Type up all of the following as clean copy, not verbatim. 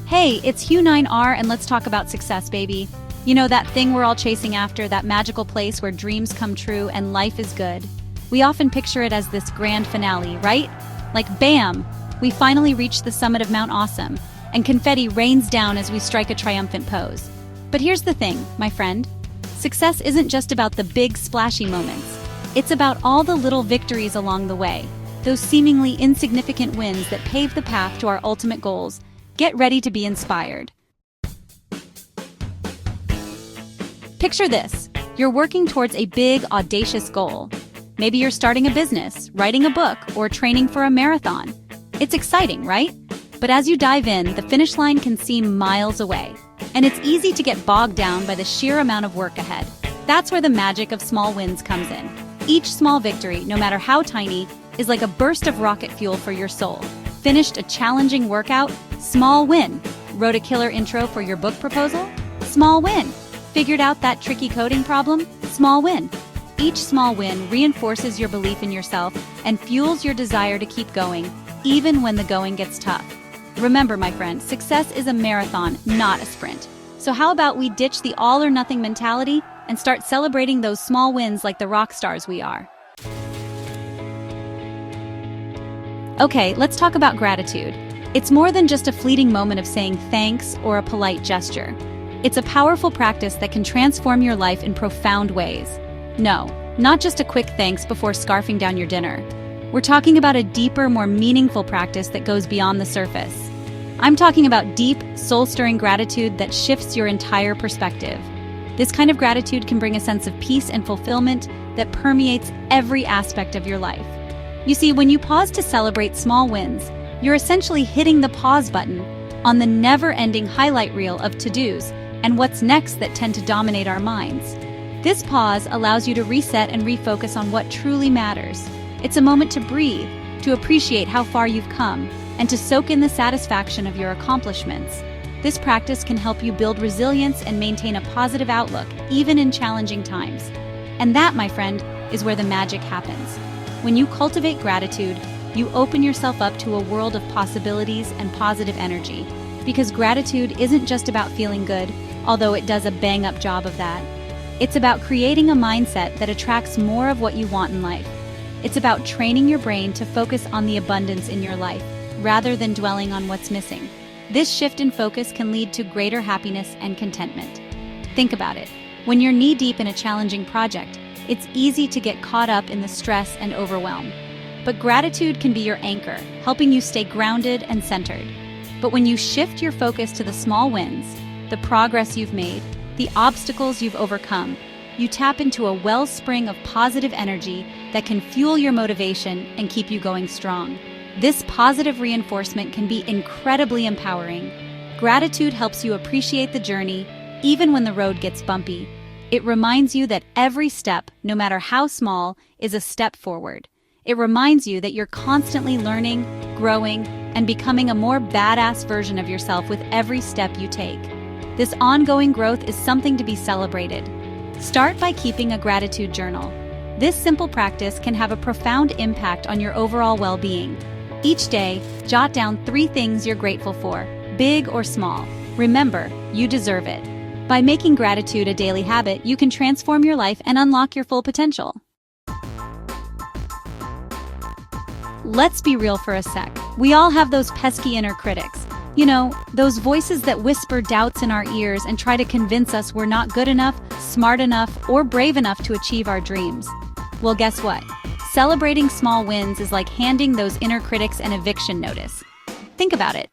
Hey, it's Hugh9R and let's talk about success, baby. You know that thing we're all chasing after, that magical place where dreams come true and life is good. We often picture it as this grand finale, right? Like bam, we finally reach the summit of Mount Awesome, and confetti rains down as we strike a triumphant pose. But here's the thing, my friend. Success isn't just about the big splashy moments. It's about all the little victories along the way, those seemingly insignificant wins that pave the path to our ultimate goals. Get ready to be inspired. Picture this. You're working towards a big, audacious goal. Maybe you're starting a business, writing a book, or training for a marathon. It's exciting, right? But as you dive in, the finish line can seem miles away. And it's easy to get bogged down by the sheer amount of work ahead. That's where the magic of small wins comes in. Each small victory, no matter how tiny, is like a burst of rocket fuel for your soul. Finished a challenging workout? Small win. Wrote a killer intro for your book proposal? Small win. Figured out that tricky coding problem? Small win. Each small win reinforces your belief in yourself and fuels your desire to keep going, even when the going gets tough. Remember, my friend, success is a marathon, not a sprint. So how about we ditch the all-or-nothing mentality and start celebrating those small wins like the rock stars we are? Okay, let's talk about gratitude. It's more than just a fleeting moment of saying thanks or a polite gesture. It's a powerful practice that can transform your life in profound ways. No, not just a quick thanks before scarfing down your dinner. We're talking about a deeper, more meaningful practice that goes beyond the surface. I'm talking about deep, soul-stirring gratitude that shifts your entire perspective. This kind of gratitude can bring a sense of peace and fulfillment that permeates every aspect of your life. You see, when you pause to celebrate small wins, you're essentially hitting the pause button on the never-ending highlight reel of to-dos and what's next that tend to dominate our minds. This pause allows you to reset and refocus on what truly matters. It's a moment to breathe, to appreciate how far you've come, and to soak in the satisfaction of your accomplishments. This practice can help you build resilience and maintain a positive outlook, even in challenging times. And that, my friend, is where the magic happens. When you cultivate gratitude, you open yourself up to a world of possibilities and positive energy. Because gratitude isn't just about feeling good, although it does a bang-up job of that. It's about creating a mindset that attracts more of what you want in life. It's about training your brain to focus on the abundance in your life, rather than dwelling on what's missing. This shift in focus can lead to greater happiness and contentment. Think about it. When you're knee-deep in a challenging project, it's easy to get caught up in the stress and overwhelm. But gratitude can be your anchor, helping you stay grounded and centered. But when you shift your focus to the small wins, the progress you've made, the obstacles you've overcome, you tap into a wellspring of positive energy that can fuel your motivation and keep you going strong. This positive reinforcement can be incredibly empowering. Gratitude helps you appreciate the journey, even when the road gets bumpy. It reminds you that every step, no matter how small, is a step forward. It reminds you that you're constantly learning, growing, and becoming a more badass version of yourself with every step you take. This ongoing growth is something to be celebrated. Start by keeping a gratitude journal. This simple practice can have a profound impact on your overall well-being. Each day, jot down 3 things you're grateful for, big or small. Remember, you deserve it. By making gratitude a daily habit, you can transform your life and unlock your full potential. Let's be real for a sec. We all have those pesky inner critics. You know, those voices that whisper doubts in our ears and try to convince us we're not good enough, smart enough, or brave enough to achieve our dreams. Well, guess what? Celebrating small wins is like handing those inner critics an eviction notice. Think about it.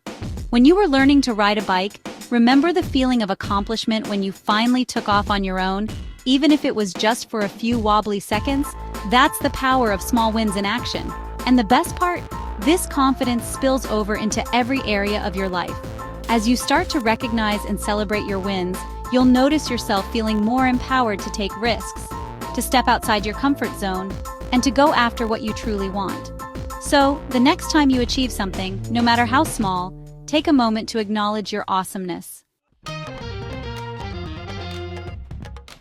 When you were learning to ride a bike, remember the feeling of accomplishment when you finally took off on your own, even if it was just for a few wobbly seconds? That's the power of small wins in action. And the best part? This confidence spills over into every area of your life. As you start to recognize and celebrate your wins, you'll notice yourself feeling more empowered to take risks, to step outside your comfort zone, and to go after what you truly want. So, the next time you achieve something, no matter how small, take a moment to acknowledge your awesomeness.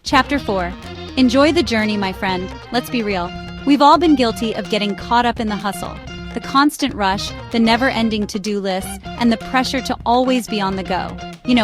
Chapter 4. Enjoy the journey, my friend. Let's be real. We've all been guilty of getting caught up in the hustle. The constant rush, the never-ending to-do lists, and the pressure to always be on the go.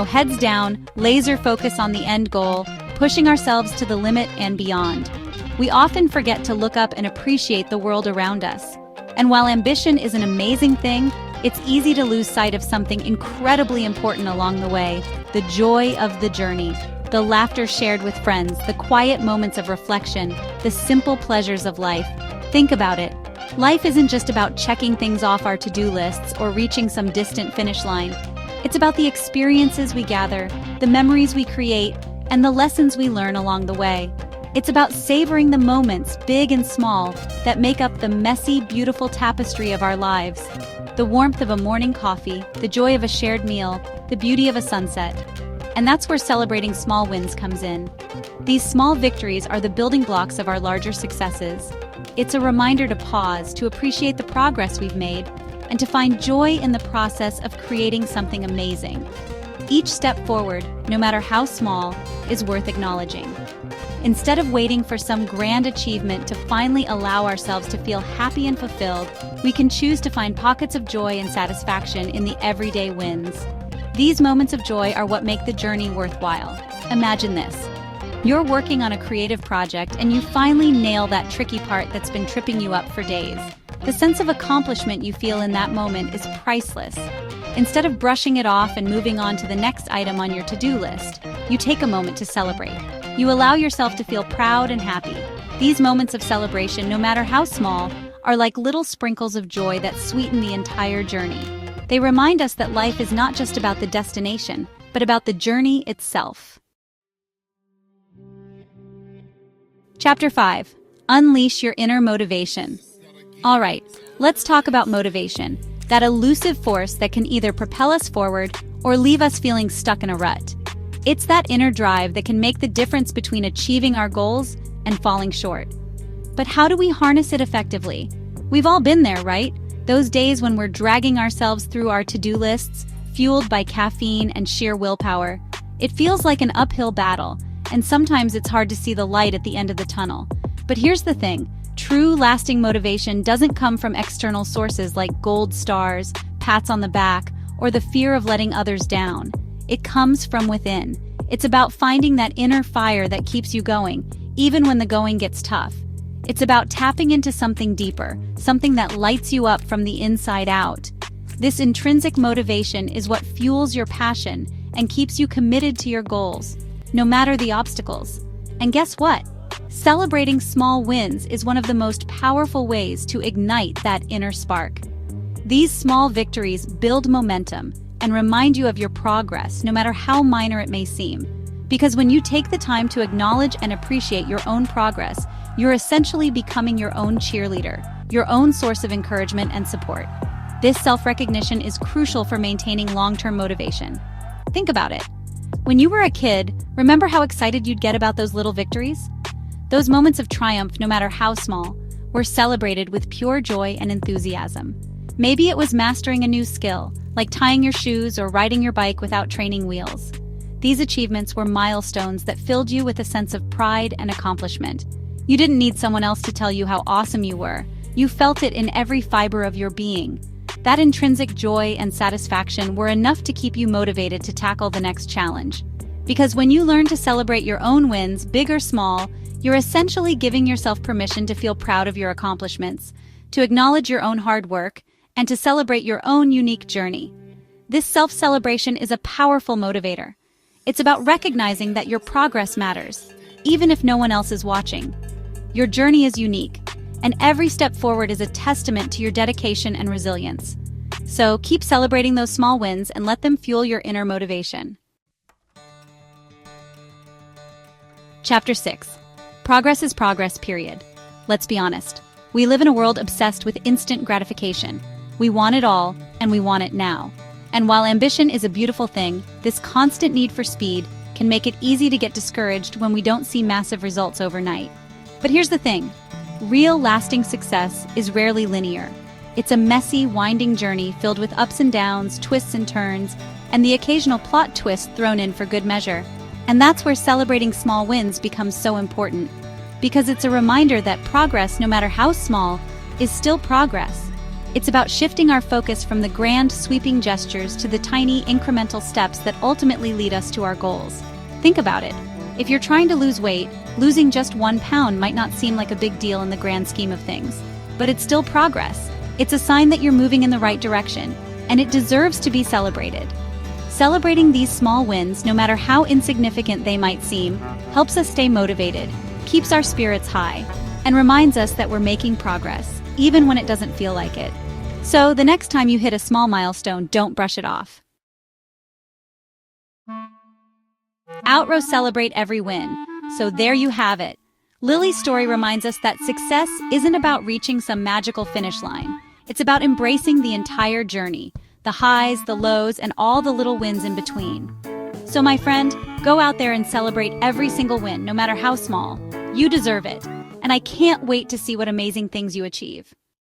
Heads down, laser focus on the end goal, pushing ourselves to the limit and beyond. We often forget to look up and appreciate the world around us. And while ambition is an amazing thing, it's easy to lose sight of something incredibly important along the way: the joy of the journey. The laughter shared with friends, the quiet moments of reflection, the simple pleasures of life. Think about it. Life isn't just about checking things off our to-do lists or reaching some distant finish line. It's about the experiences we gather, the memories we create, and the lessons we learn along the way. It's about savoring the moments, big and small, that make up the messy, beautiful tapestry of our lives. The warmth of a morning coffee, the joy of a shared meal, the beauty of a sunset. And that's where celebrating small wins comes in. These small victories are the building blocks of our larger successes. It's a reminder to pause, to appreciate the progress we've made, and to find joy in the process of creating something amazing. Each step forward, no matter how small, is worth acknowledging. Instead of waiting for some grand achievement to finally allow ourselves to feel happy and fulfilled, we can choose to find pockets of joy and satisfaction in the everyday wins. These moments of joy are what make the journey worthwhile. Imagine this. You're working on a creative project and you finally nail that tricky part that's been tripping you up for days. The sense of accomplishment you feel in that moment is priceless. Instead of brushing it off and moving on to the next item on your to-do list, you take a moment to celebrate. You allow yourself to feel proud and happy. These moments of celebration, no matter how small, are like little sprinkles of joy that sweeten the entire journey. They remind us that life is not just about the destination, but about the journey itself. Chapter 5. Unleash your inner motivation. All right, let's talk about motivation, that elusive force that can either propel us forward or leave us feeling stuck in a rut. It's that inner drive that can make the difference between achieving our goals and falling short. But how do we harness it effectively? We've all been there, right? Those days when we're dragging ourselves through our to-do lists, fueled by caffeine and sheer willpower. It feels like an uphill battle, and sometimes it's hard to see the light at the end of the tunnel. But here's the thing. True, lasting motivation doesn't come from external sources like gold stars, pats on the back, or the fear of letting others down. It comes from within. It's about finding that inner fire that keeps you going, even when the going gets tough. It's about tapping into something deeper, something that lights you up from the inside out. This intrinsic motivation is what fuels your passion and keeps you committed to your goals, no matter the obstacles. And guess what? Celebrating small wins is one of the most powerful ways to ignite that inner spark. These small victories build momentum and remind you of your progress, no matter how minor it may seem. Because when you take the time to acknowledge and appreciate your own progress, you're essentially becoming your own cheerleader, your own source of encouragement and support. This self-recognition is crucial for maintaining long-term motivation. Think about it. When you were a kid, remember how excited you'd get about those little victories? Those moments of triumph, no matter how small, were celebrated with pure joy and enthusiasm. Maybe it was mastering a new skill, like tying your shoes or riding your bike without training wheels. These achievements were milestones that filled you with a sense of pride and accomplishment. You didn't need someone else to tell you how awesome you were. You felt it in every fiber of your being. That intrinsic joy and satisfaction were enough to keep you motivated to tackle the next challenge. Because when you learn to celebrate your own wins, big or small, you're essentially giving yourself permission to feel proud of your accomplishments, to acknowledge your own hard work, and to celebrate your own unique journey. This self-celebration is a powerful motivator. It's about recognizing that your progress matters, even if no one else is watching. Your journey is unique, and every step forward is a testament to your dedication and resilience. So keep celebrating those small wins and let them fuel your inner motivation. Chapter 6. Progress is progress, period. Let's be honest. We live in a world obsessed with instant gratification. We want it all, and we want it now. And while ambition is a beautiful thing, this constant need for speed can make it easy to get discouraged when we don't see massive results overnight. But here's the thing. Real lasting success is rarely linear. It's a messy, winding journey filled with ups and downs, twists and turns, and the occasional plot twist thrown in for good measure. And that's where celebrating small wins becomes so important. Because it's a reminder that progress, no matter how small, is still progress. It's about shifting our focus from the grand, sweeping gestures to the tiny, incremental steps that ultimately lead us to our goals. Think about it. If you're trying to lose weight, losing just 1 pound might not seem like a big deal in the grand scheme of things. But it's still progress. It's a sign that you're moving in the right direction, and it deserves to be celebrated. Celebrating these small wins, no matter how insignificant they might seem, helps us stay motivated, keeps our spirits high, and reminds us that we're making progress, even when it doesn't feel like it. So, the next time you hit a small milestone, don't brush it off. Outrow celebrate every win. So there you have it. Lily's story reminds us that success isn't about reaching some magical finish line. It's about embracing the entire journey, the highs, the lows, and all the little wins in between. So my friend, go out there and celebrate every single win, no matter how small. You deserve it. And I can't wait to see what amazing things you achieve.